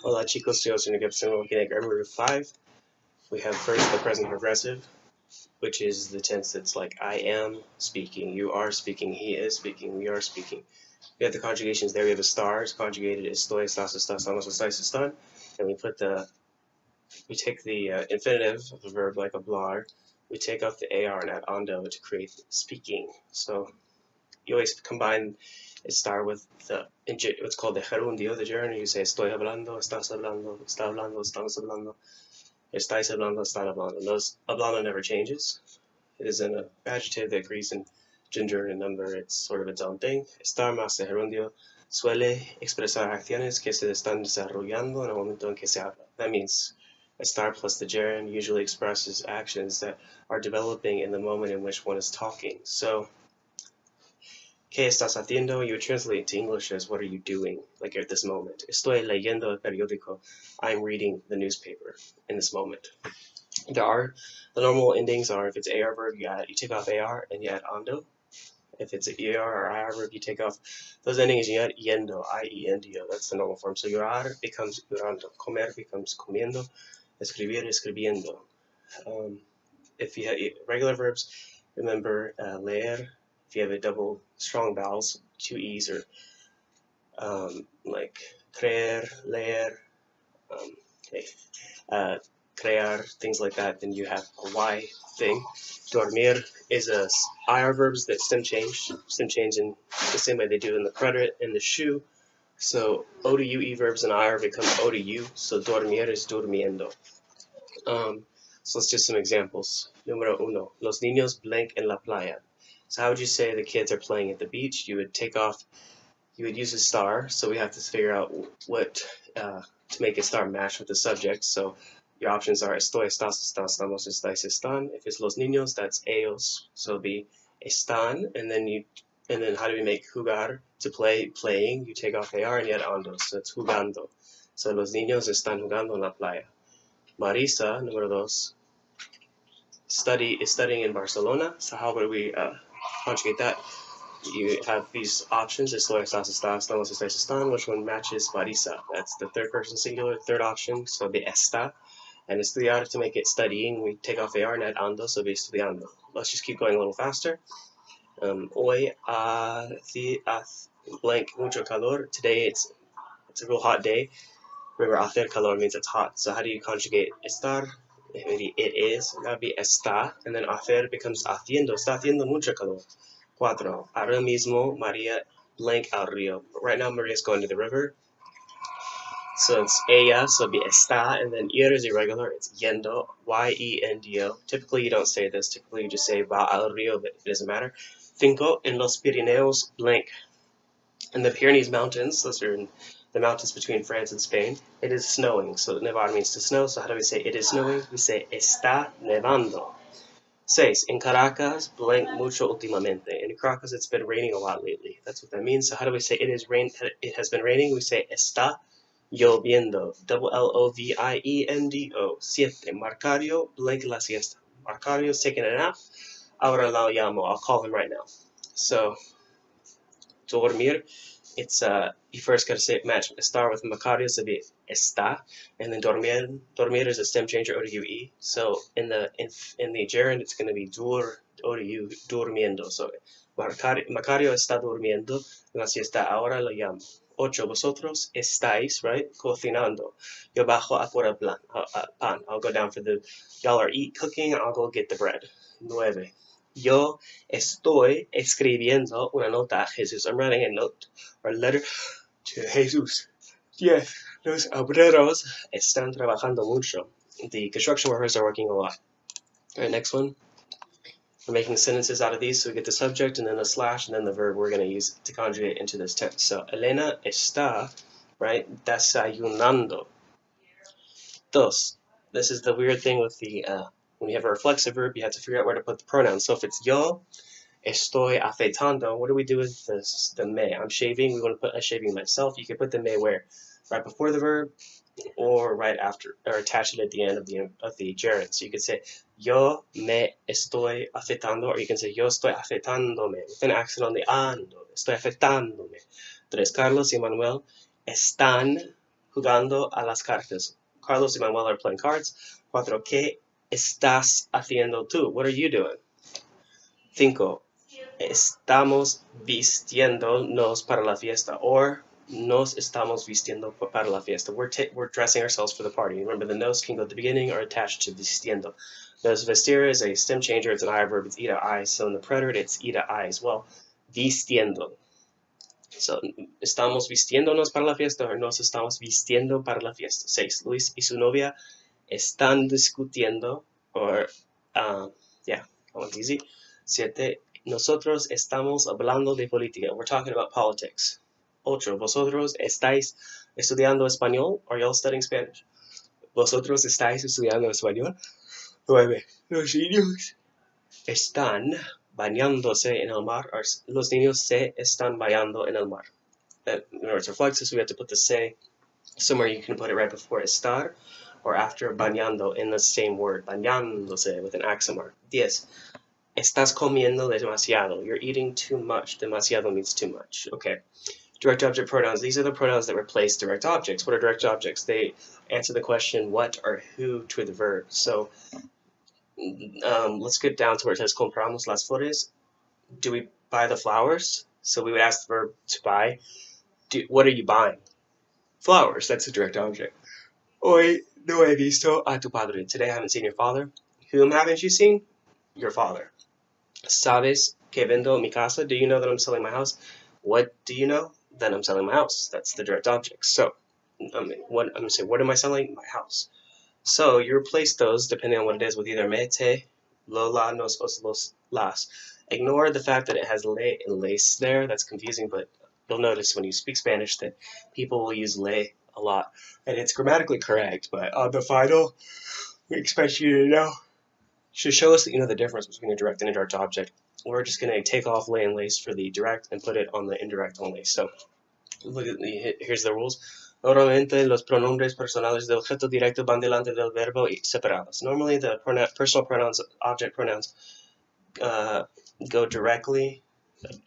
Hola chicos, yo soy Gibson. We're looking at grammar root 5. We have first the present progressive, which is the tense that's like I am speaking, you are speaking, he is speaking, we are speaking. We have the conjugations there. We have the stars conjugated estoy, estás, estamos, estáis, están, and we take the infinitive of a verb like hablar. We take off the ar and add ando to create speaking. So you always combine estar with what's called the gerundio, the gerund. You say estoy hablando, estás hablando, está hablando, estamos hablando, estáis hablando, están hablando. Those hablando never changes. It is an adjective that agrees in gender and number. It's sort of its own thing. Estar más de gerundio suele expresar acciones que se están desarrollando en el momento en que se habla. That means estar plus the gerund usually expresses actions that are developing in the moment in which one is talking. So ¿qué estás haciendo? You would translate to English as what are you doing, like at this moment. Estoy leyendo el periódico. I'm reading the newspaper in this moment. The normal endings are if it's AR verb, you take off AR and you add ando. If it's an ER or IR verb, you take off those endings and you add yendo, I-E-N-D-O. That's the normal form. So llorar becomes llorando, comer becomes comiendo, escribir, escribiendo. If you have regular verbs, remember leer. If you have a double strong vowels, two E's, or like creer, leer, crear, things like that, then you have a Y thing. Dormir is a IR verbs that stem change in the same way they do in the credit and the shoe. So O to UE verbs in IR become O to U. So dormir is durmiendo. So let's do some examples. Número uno. Los niños blank en la playa. So how would you say the kids are playing at the beach? You would use a star. So we have to figure out what to make a star match with the subject. So your options are estoy, estás, estamos, estáis, están. If it's los niños, that's ellos. So it'll be están, and then how do we make jugar to play, playing? You take off AR and you add ando. So it's jugando. So los niños están jugando en la playa. Marisa, número dos, is studying in Barcelona. So how would we conjugate that? You have these options, estoy, estás, estamos, estáis, están. Which one matches Marisa? That's the third person singular, third option, so it'll be está. And estudiar, to make it studying, we take off AR and add ando, so it'll be estudiando. Let's just keep going a little faster. Hoy hace blank mucho calor. Today it's a real hot day. Remember, hacer calor means it's hot. So how do you conjugate estar? Maybe it is. That would be está. And then hacer becomes haciendo. Está haciendo mucho calor. Cuatro. Ahora mismo María blank al río. Right now Maria's going to the river. So it's ella, so it'll be está, and then ir is irregular. It's yendo, Y-E-N-D-O. Typically you don't say this. Typically you just say va al río, but it doesn't matter. Cinco. En los Pirineos blank. In the Pyrenees Mountains, those are in the mountains between France and Spain, it is snowing. So nevar means to snow. So how do we say it is snowing? We say está nevando. Seis. En Caracas, blank mucho últimamente. In Caracas, it's been raining a lot lately. That's what that means. So how do we say it has been raining? We say está lloviendo. Double L-O-V-I-E-N-D-O. Siete. Marcario, blank la siesta. Marcario's taking a nap. Ahora lo llamo. I'll call him right now. So, dormir, it's you first got to say match estar with Macario, so be está, and then dormir is a stem changer O to UE. So in the gerund it's going to be dur O to U, durmiendo. So Macario está durmiendo la siesta, ahora lo llamo. Ocho. Vosotros estáis, right, cocinando. Yo bajo a por el pan. I'll go down for y'all are cooking, I'll go get the bread. Nueve. Yo estoy escribiendo una nota a Jesús. I'm writing a note or letter to Jesús. 10. Los obreros están trabajando mucho. The construction workers are working a lot. All right, next one. We're making sentences out of these, so we get the subject and then the slash and then the verb we're going to use to conjugate into this tense. So, Elena está, right, desayunando. Dos. This is the weird thing with the when you have a reflexive verb, you have to figure out where to put the pronouns. So if it's yo estoy afeitando, what do we do with the me? I'm shaving. We want to put a shaving myself. You can put the me where? Right before the verb or right after, or attach it at the end of the gerund. So you could say yo me estoy afeitando, or you can say yo estoy afeitándome with an accent on the ando. Estoy afeitándome. Tres. Carlos y Manuel están jugando a las cartas. Carlos y Manuel are playing cards. 4. ¿Qué estás haciendo tú? What are you doing? 5. Estamos vistiéndonos para la fiesta, or nos estamos vistiendo para la fiesta. We're dressing ourselves for the party. Remember, the nos can go at the beginning or attached to vistiendo. Nos vestir is a stem changer. It's an I verb. It's ida I. So in the preterite, it's ida I as well. Vistiendo. So, estamos vistiéndonos para la fiesta, or nos estamos vistiendo para la fiesta. 6. Luis y su novia están discutiendo, or, yeah, that one's easy. 7. Nosotros estamos hablando de política. We're talking about politics. 8. Vosotros estáis estudiando español. Are y'all studying Spanish? Vosotros estáis estudiando español. 9. Los niños están bañándose en el mar. Or los niños se están bañando en el mar. In order to reflect this, we have to put the se somewhere. You can put it right before estar or after bañando in the same word. Bañándose with an accent mark. 10. Estás comiendo demasiado. You're eating too much. Demasiado means too much. Okay. Direct object pronouns. These are the pronouns that replace direct objects. What are direct objects? They answer the question what or who to the verb. So let's get down to where it says compramos las flores. Do we buy the flowers? So we would ask the verb to buy. What are you buying? Flowers. That's a direct object. Hoy no he visto a tu padre. Today I haven't seen your father. Whom haven't you seen? Your father. ¿Sabes que vendo mi casa? Do you know that I'm selling my house? What do you know? Then I'm selling my house. That's the direct object. So, I'm going to say, what am I selling? My house. So, you replace those, depending on what it is, with either me, te, lo, la, nos, os, los, las. Ignore the fact that it has le and lace there. That's confusing, but you'll notice when you speak Spanish that people will use le a lot. And it's grammatically correct, but on the final, we expect you to know. To show us that you know the difference between a direct and indirect object, we're just going to take off lay and lace for the direct and put it on the indirect only. So, look at here's the rules. Normalmente los pronombres personales del objeto directo van delante del verbo y separados. Normally the personal pronouns, object pronouns, go directly.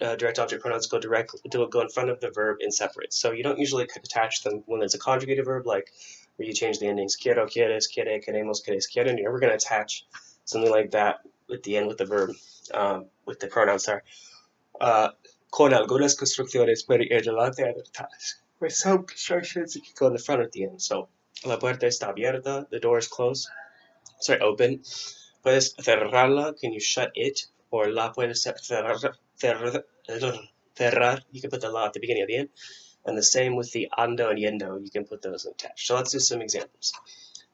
Direct object pronouns go in front of the verb and separate. So you don't usually attach them when there's a conjugated verb, like where you change the endings. Quiero, quieres, quiere, queremos, queréis, quieren. You're never going to attach something like that at the end with the verb, with the pronouns there. Con algunas construcciones puede ir delante de atrás. With some constructions, you can go in the front or at the end. So, la puerta está abierta, the door is closed. Sorry, open. Puedes cerrarla, can you shut it? Or la puedes cerrar, you can put the la at the beginning or the end. And the same with the ando and yendo, you can put those attached. So let's do some examples.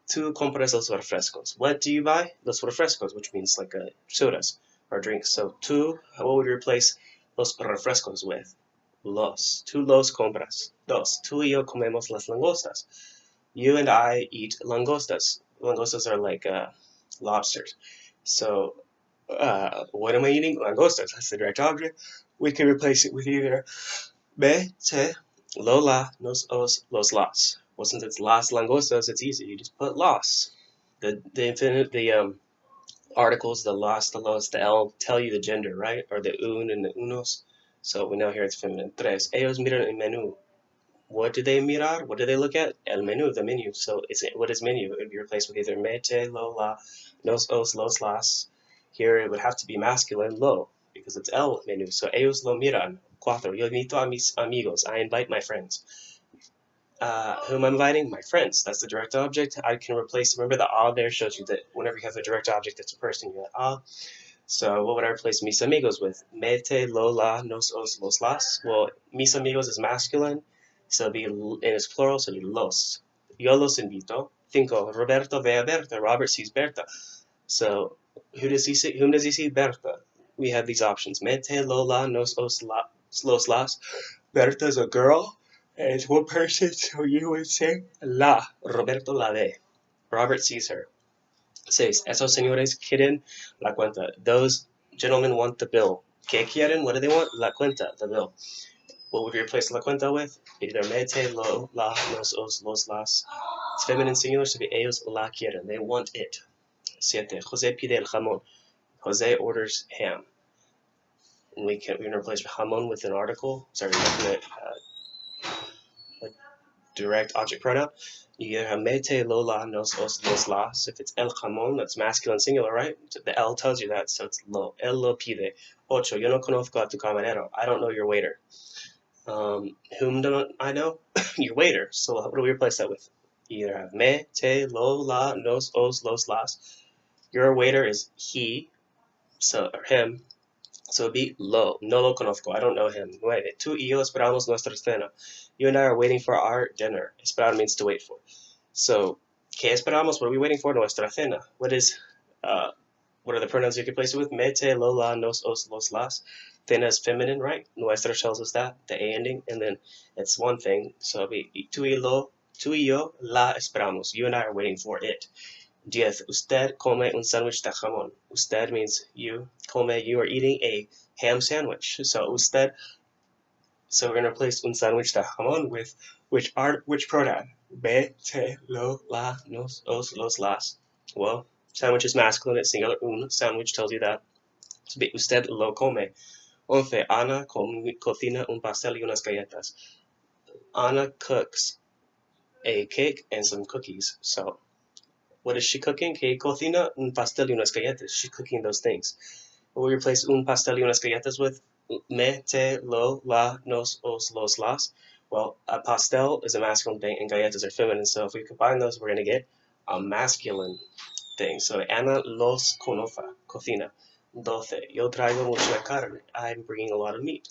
Tú compras los refrescos. What do you buy? Los refrescos, which means like sodas or drinks. So tú, what would you replace los refrescos with? Los. Tú los compras. Dos. Tú y yo comemos las langostas. You and I eat langostas. Langostas are like lobsters. So, what am I eating? Langostas. That's the direct object. We can replace it with either me, te, lo, la, nos, os, los, las. Well, since it's las langostas, it's easy. You just put las. The articles, the las, the los, the el, tell you the gender, right? Or the un and the unos. So we know here it's feminine. Tres. Ellos miran el menú. What do they mirar? What do they look at? El menú, the menu. So what is menu? It would be replaced with either me, te, lo, la, nos, os, los, las. Here it would have to be masculine, lo, because it's el menú. So ellos lo miran. Cuatro. Yo invito a mis amigos. I invite my friends. Whom I'm inviting? My friends. That's the direct object. I can replace, remember the a there shows you that whenever you have a direct object that's a person, you're like a. So what would I replace mis amigos with? Me, te, lo, la, nos, os, los, las. Well, mis amigos is masculine, so it'll be, and it's plural, so it'll be los. Yo los invito. Cinco. Roberto ve a Berta. Robert sees Berta. So whom does he see? Berta. We have these options. Me, te, lo, la, nos, os, los, las. Berta is a girl. And it's one person, so you would say la. Roberto la ve. Robert sees her. 6. Esos señores quieren la cuenta. Those gentlemen want the bill. ¿Qué quieren? What do they want? La cuenta, the bill. What would you replace la cuenta with? Either me, te, lo, la, nos, os, los, las. It's feminine singular, so be ellos la quieren. They want it. 7. Jose pide el jamón. Jose orders ham. And we're going to replace jamón with an article. Sorry, we're looking at direct object pronoun. You either have me, te, lo, la, nos, os, los, las. If it's el jamón, that's masculine singular, right? The L tells you that, so it's lo. El lo pide. Ocho, yo no conozco a tu camarero. I don't know your waiter. Whom don't I know? Your waiter. So what do we replace that with? You either have me, te, lo, la, nos, os, los, las. Your waiter is he, so or him. So it'd be lo. No lo conozco. I don't know him. Nueve. Tú y yo esperamos nuestra cena. You and I are waiting for our dinner. Esperar means to wait for. So, ¿qué esperamos? What are we waiting for? Nuestra cena. What are the pronouns you can place it with? Me, te, lo, la, nos, os, los, las. Cena is feminine, right? Nuestra tells us that, the A ending, and then it's one thing. So it'll be tú y yo la esperamos. You and I are waiting for it. 10. Usted come un sándwich de jamón. Usted means you. Come, you are eating a ham sandwich. So usted. So we're going to replace un sándwich de jamón with which pronoun? Me, te, lo, la, nos, os, los, las. Well, sandwich is masculine, it's singular. Un sandwich tells you that. So be usted lo come. 11. Ana cocina un pastel y unas galletas. Ana cooks a cake and some cookies. So what is she cooking? Que cocina un pastel y unas galletas. She's cooking those things. What we replace un pastel y unas galletas with? Me, te, lo, la, nos, os, los, las. Well, a pastel is a masculine thing and galletas are feminine. So if we combine those, we're going to get a masculine thing. So Ana los cocina. 12. Yo traigo mucha carne. I'm bringing a lot of meat.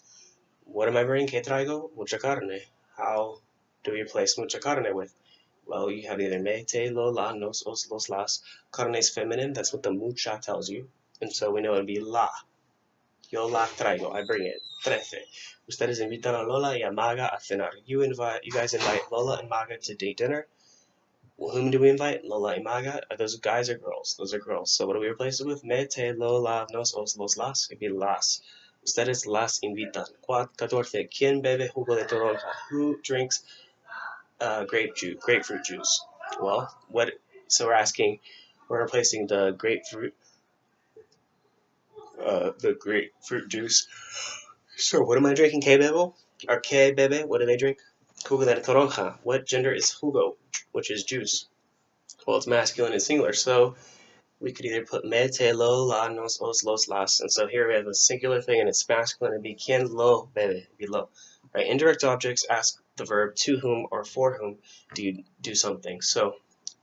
What am I bringing? Que traigo? Mucha carne. How do we replace mucha carne with? Well, you have either me, te, lo, la, nos, os, los, las. Carne is feminine. That's what the mucha tells you. And so we know it would be la. Yo la traigo. I bring it. 13. Ustedes invitan a Lola y a Maga a cenar. You guys invite Lola and Maga to date dinner. Well, whom do we invite? Lola y Maga. Are those guys or girls? Those are girls. So what do we replace it with? Me, te, lo, la, nos, os, los, las. It'd be las. Ustedes las invitan. 14. ¿Quién bebe jugo de toronja? Who drinks grapefruit juice? Well, so we're replacing the grapefruit juice. So what am I drinking? ¿Qué bebo? Or ¿qué bebe? What do they drink? Jugo de toronja. What gender is jugo, which is juice? Well, it's masculine and singular, so we could either put me, te, lo, la, nos, os, los, las. And so here we have a singular thing, and it's masculine. It'd be ¿quién lo bebe? It'd be lo. Right? Indirect objects ask the verb to whom or for whom do you do something. So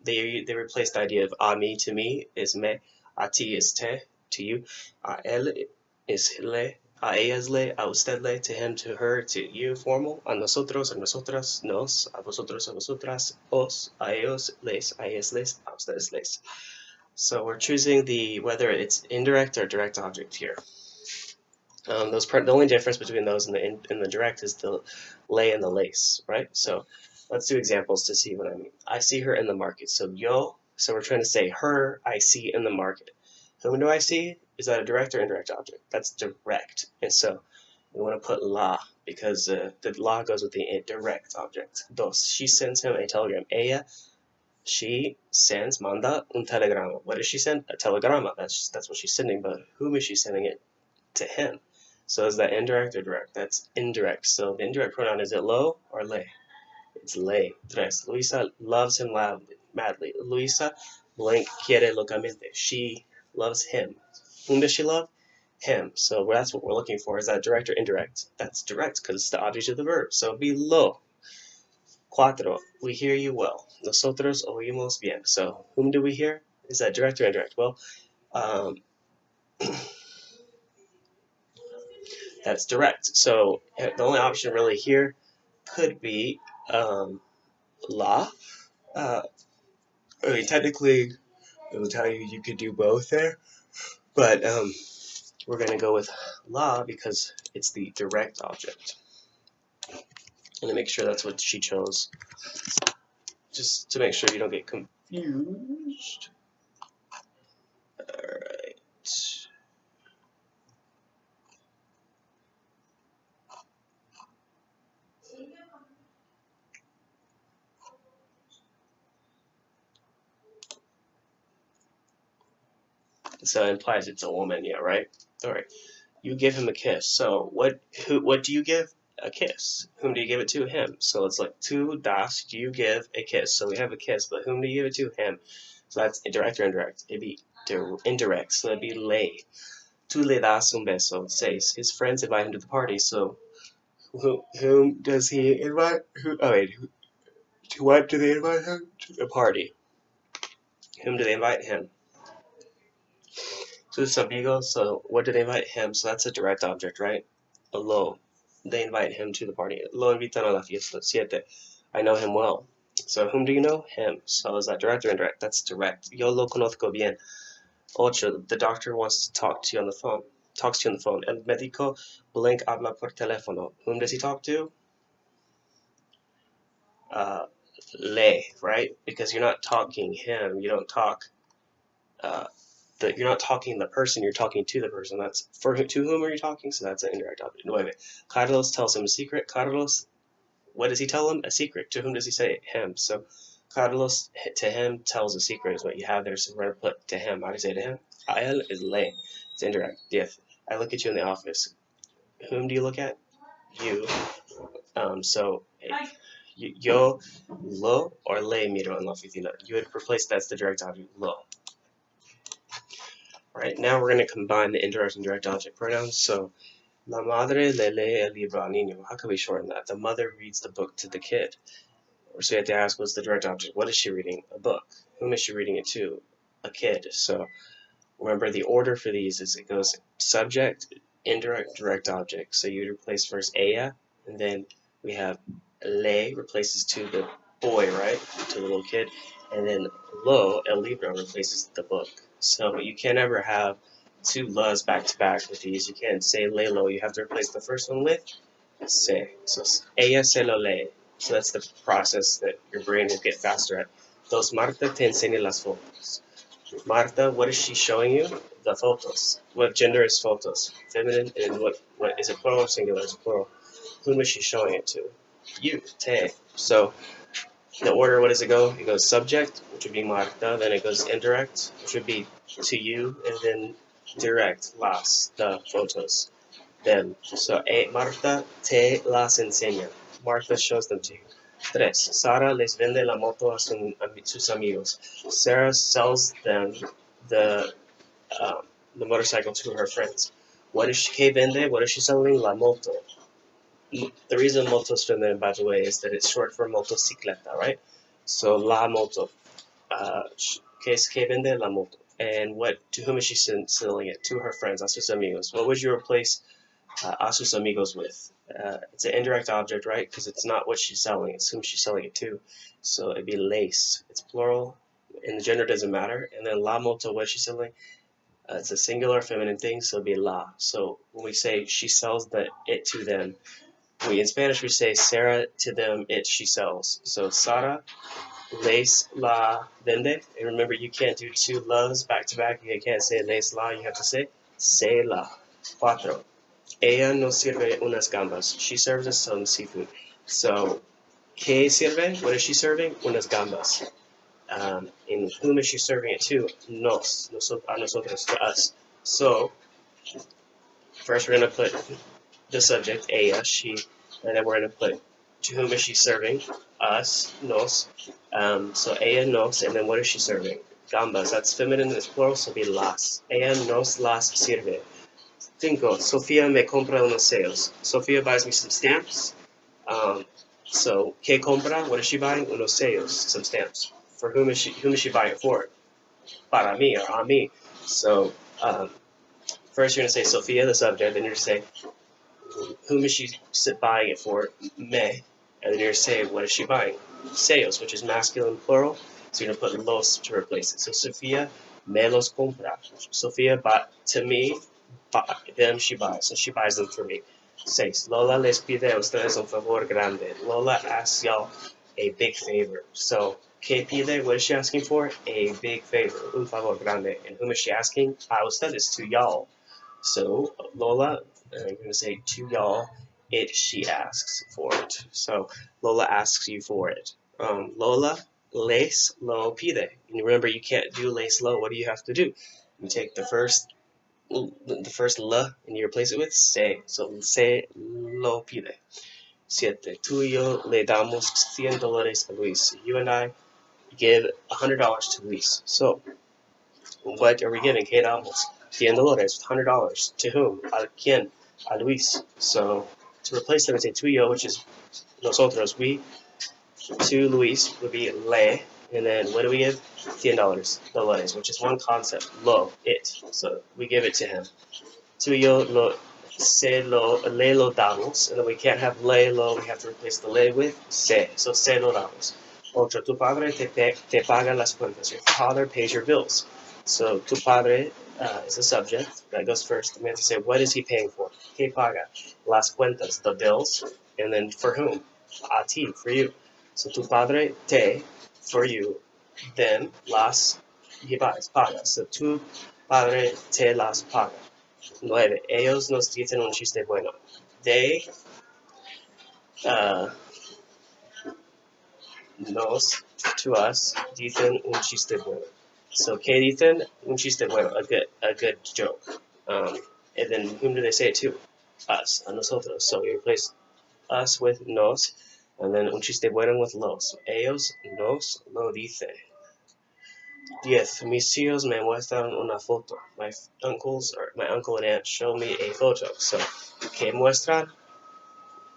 they replace the idea of a mí to me is me, a ti is te to you, a él is le, a ella es le, a usted le, to him, to her, to you, formal, a nosotros, a nosotras, nos, a vosotros, a vosotras, os, a ellos, les, a ellas les, a ustedes les. So we're choosing whether it's indirect or direct object here. The only difference between those and the direct is the lay and the lace, right? So let's do examples to see what I mean. I see her in the market. So yo, so we're trying to say her I see in the market. Whom do I see? Is that a direct or indirect object? That's direct. And so we want to put la because the la goes with the direct object. Dos, she sends him a telegram. Ella, she sends, manda un telegrama. What does she send? A telegrama. That's what she's sending, but whom is she sending it? To him. So is that indirect or direct? That's indirect. So the indirect pronoun, is it lo or le? It's le. Tres. Luisa loves him madly. Luisa blank quiere locamente. She loves him. Whom does she love? Him. So that's what we're looking for. Is that direct or indirect? That's direct because it's the object of the verb. So it'd be lo. Cuatro. We hear you well. Nosotros oímos bien. So whom do we hear? Is that direct or indirect? Well, that's direct. So the only option really here could be la. I mean, technically, it will tell you could do both there, but we're going to go with la because it's the direct object. And to make sure that's what she chose, just to make sure you don't get confused. Alright. So it implies it's a woman, yeah, right? Alright. You give him a kiss. So what do you give? a kiss. Whom do you give it to? Him. So it's like, tu das, you give a kiss. So we have a kiss, but whom do you give it to? Him. So that's direct or indirect. It'd be indirect, so it'd be le. Tu le das un beso. Seis. His friends invite him to the party, so whom does he invite? To what do they invite him? To the party. Whom do they invite? Him. Sus amigos, so what do they invite him? So that's a direct object, right? Lo. They invite him to the party. Lo invitan a la fiesta. Siete. I know him well. So whom do you know? Him. So is that direct or indirect? That's direct. Yo lo conozco bien. Ocho. The doctor wants to talk to you on the phone. Talks to you on the phone. El médico blank habla por teléfono. Whom does he talk to? Le, right? Because you're not talking him. You don't talk. You're not talking the person. You're talking to the person. That's to whom are you talking? So that's an indirect object. Wait. Carlos tells him a secret. Carlos, what does he tell him? A secret. To whom does he say? Him. So Carlos to him tells a secret is what you have there. So we're going to put to him. How do you say to him? A él is le. It's indirect. Diez. I look at you in the office. Whom do you look at? You. So yo lo or le miro en la oficina. You would replace that's the direct object lo. Right, now we're going to combine the indirect and direct object pronouns. So, la madre le lee el libro al niño. How can we shorten that? The mother reads the book to the kid. Or so you have to ask, what's the direct object? What is she reading? A book. Whom is she reading it to? A kid. So, remember the order for these is it goes subject, indirect, direct object. So you replace first ella, and then we have le replaces to the boy, right? To the little kid. And then lo, el libro, replaces the book. So you can't ever have two las back to back with these. You can't say le lo. You have to replace the first one with se. So ella se lo lee. So that's the process that your brain will get faster at. Dos, Marta te enseña las fotos. Marta, what is she showing you? The photos. What gender is photos? Feminine, and what is it plural or singular? It's plural. Whom is she showing it to? You, te. So the order, what does it go? It goes subject, which would be Marta, then it goes indirect, which would be to you, and then direct, las, the photos, them. So, Marta te las enseña. Marta shows them to you. Tres, Sara les vende la moto a sus amigos. Sarah sells them the motorcycle to her friends. What is she, que vende? What is she selling? La moto. The reason moto is feminine, by the way, is that it's short for motocicleta, right? So, la moto. Que vende la moto. And to whom is she selling it? To her friends, a sus amigos. What would you replace a sus amigos with? It's an indirect object, right? Because it's not what she's selling, it's whom she's selling it to. So it'd be les. It's plural, and the gender doesn't matter. And then la moto, what is she selling? It's a singular feminine thing, so it'd be la. So when we say she sells it to them, in Spanish we say Sarah to them, it she sells. So Sara les la vende. And remember, you can't do two las back to back. You can't say les la. You have to say se la. Cuatro. Ella nos sirve unas gambas. She serves us some seafood. So, ¿qué sirve? What is she serving? Unas gambas. And whom is she serving it to? Nos. A nosotros, to us. So, first we're going to put the subject, ella, she, and then we're going to put to whom is she serving? Us, nos. So ella nos, and then what is she serving? Gambas. That's feminine, it's plural, so it'll be las. Ella nos las sirve. Cinco, Sofia me compra unos sellos. Sofia buys me some stamps. So, ¿qué compra? What is she buying? Unos sellos, some stamps. For whom is she buying it for? Para mí, or a mí. So, first you're going to say Sofia, the subject, then you're going to say whom is she buying it for? Me. And then you're going to say, what is she buying? Sellos, which is masculine plural. So you're going to put los to replace it. So Sofia me los compra. Sofia bought to me, them she buys. So she buys them for me. 6. Lola les pide a ustedes un favor grande. Lola asks y'all a big favor. So, ¿qué pide? What is she asking for? A big favor. Un favor grande. And whom is she asking? A ustedes, to y'all. So, Lola, you're going to say to y'all, she asks for it. So, Lola asks you for it. Lola les lo pide. And remember, you can't do les lo. What do you have to do? You take the first the first L and you replace it with se. So se lo pide. 7. Tú y yo le damos $100 a Luis. You and I give $100 to Luis. So what are we giving? ¿Qué damos? $100, $100. To whom? ¿A quién? A Luis. So to replace them, we say tú y yo, which is nosotros. We to Luis would be le. And then what do we give? $100, which is one concept. Lo, it. So we give it to him. Tú y yo le lo damos. And then we can't have le, lo. We have to replace the le with se. So se lo damos. Otro, tu padre te paga las cuentas. Your father pays your bills. So tu padre is a subject that goes first. We have to say, what is he paying for? Que paga las cuentas, the bills. And then for whom? A ti, for you. So tu padre te, for you, then las llevas, pagas. So tu padre te las paga. 9. Ellos nos dicen un chiste bueno. They nos, to us, dicen un chiste bueno. So que dicen un chiste bueno, a good joke. And then whom do they say it to? Us, a nosotros. So we replace us with nos, and then un chiste bueno with los. So ellos nos lo dicen. 10. Mis tíos me muestran una foto. My uncle and aunt show me a photo. So, que muestran?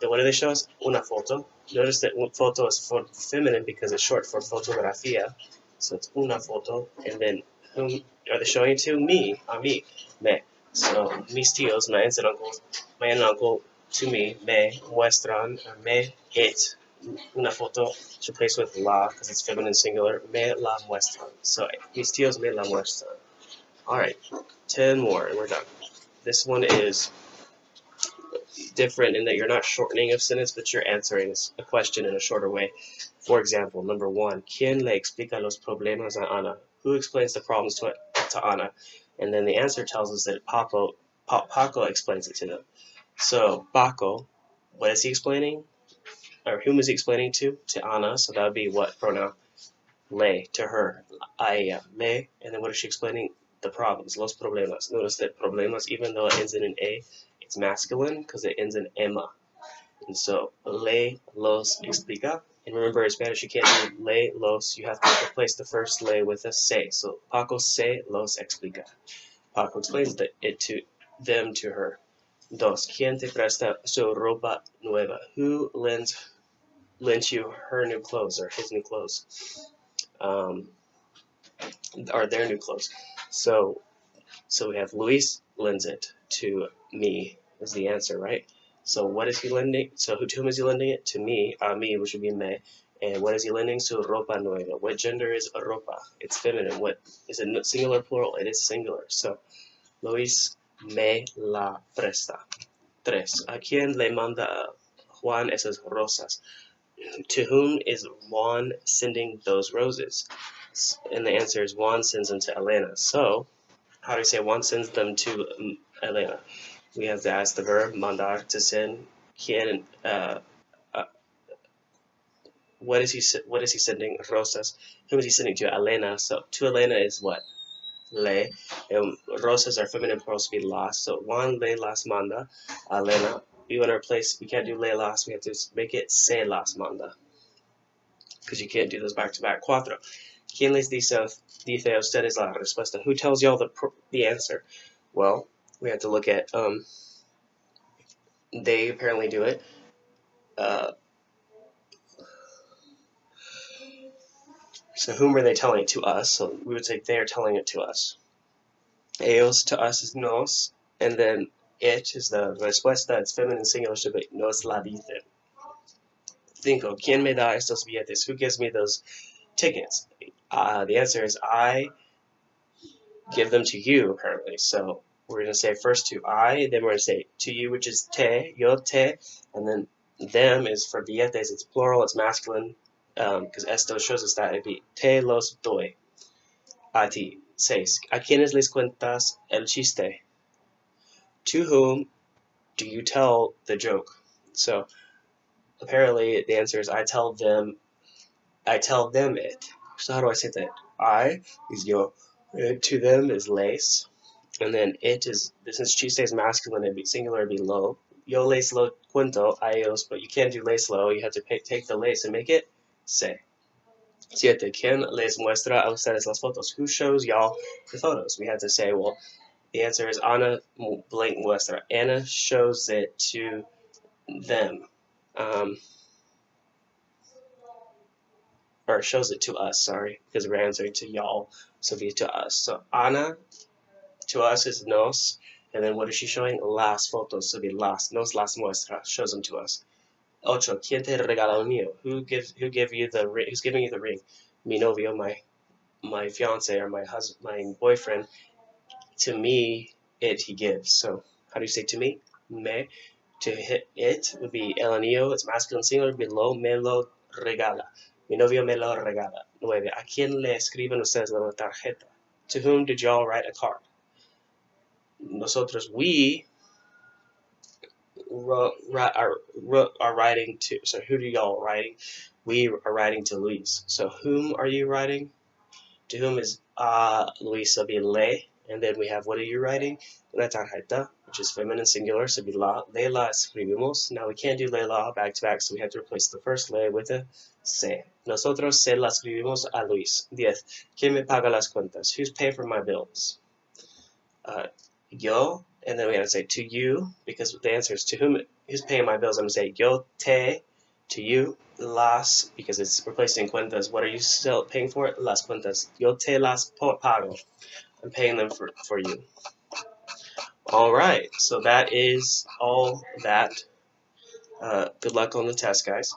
What do they show us? Una foto. Notice that photo is for feminine because it's short for fotografía. So it's una foto. And then whom are they showing it to? Me. A mí. Me. So mis tíos, my aunt and uncle, to me, me muestran, me it. Una foto to replace with la because it's feminine singular. Me la muestran. So mis tíos me la muestran. Alright, 10 more and we're done. This one is different in that you're not shortening a sentence, but you're answering a question in a shorter way. For example, number 1, ¿Quién le explica los problemas a Ana? Who explains the problems to Ana? And then the answer tells us that Paco explains it to them. So Paco, what is he explaining? Or whom is he explaining to? To Ana. So that would be what pronoun? Le, to her. A ella, le. And then what is she explaining? The problems, los problemas. Notice that problemas, even though it ends in an A, it's masculine because it ends in ema. And so, le los explica. And remember, in Spanish, you can't do le los. You have to replace the first le with a se. So, Paco se los explica. Paco explains it to them, to her. 2. ¿Quién te presta su ropa nueva? Who lends you her new clothes or his new clothes? Or their new clothes. So we have Luis lends it to me is the answer, right? So what is he lending? So to whom is he lending it? To me, a mí, which would be me. And what is he lending? Su ropa nueva. What gender is ropa? It's feminine. What is it? Singular, plural? It is singular. So Luis me la presta. 3. ¿A quién le manda Juan esas rosas? To whom is Juan sending those roses? And the answer is Juan sends them to Elena. So, how do we say Juan sends them to Elena? We have to ask the verb, mandar, to send. ¿Quién, what is he sending? Rosas. Whom is he sending to? Elena. So, to Elena is what? Le. And rosas are feminine plurals to be las. So, Juan le las manda. Elena. We want to replace, we can't do le las, we have to make it se las manda. Because you can't do those back to back. 4. ¿Quién les dice a ustedes la respuesta? Who tells y'all the answer? Well, we have to look at, they apparently do it. So whom are they telling it to us? So we would say they are telling it to us. Ellos to us is nos, and then it is the respuesta, it's feminine singular, should be nos la dicen. 5. ¿Quién me da estos billetes? Who gives me those tickets? The answer is I give them to you, apparently. So we're going to say first to I, then we're going to say to you, which is te, yo te, and then them is for billetes, it's plural, it's masculine, because esto shows us that it'd be te los doy a ti. 6. ¿A quiénes les cuentas el chiste? To whom do you tell the joke? So apparently the answer is I tell them it. So how do I say that? I is yo, to them is les, And then it is, since chiste is masculine, it'd be singular, it'd be lo. Yo les lo cuento a ellos, but you can't do les lo. You have to take the les and make it se. 7. ¿Quién les muestra a ustedes las fotos? Who shows y'all the photos? We have to say, well, the answer is Ana blank muestra. Anna shows it to them. Or shows it to us, sorry, because we're answering to y'all, so it'll be to us. So Ana to us is nos, and then what is she showing? Las fotos, so it'll be nos las muestra, shows them to us. 8. ¿Quién te regala un anillo? Who's giving you the ring? Mi novio, my fiance, or my husband, my boyfriend. To me, he gives. So how do you say to me? Me. To hit it would be el anillo, it's masculine singular, below me lo regala. Mi novio me lo regala. 9. ¿A quién le escriben ustedes la tarjeta? To whom did y'all write a card? Nosotros, we are writing to, so who do y'all writing? We are writing to Luis. So whom are you writing? To whom is Luis, so be le, and then we have, what are you writing? Una tarjeta, which is feminine singular, so be la. Le la escribimos. Now we can't do le la back to back, so we have to replace the first le with a se. Nosotros se la escribimos a Luis. 10. ¿Quién me paga las cuentas? Who's paying for my bills? Yo, and then we have to say to you, because the answer is to whom, who's paying my bills. I'm going to say yo te, to you. Las, because it's replacing cuentas. What are you still paying for? Las cuentas. Yo te las pago. I'm paying them for you. Alright, so that is all that. Good luck on the test, guys.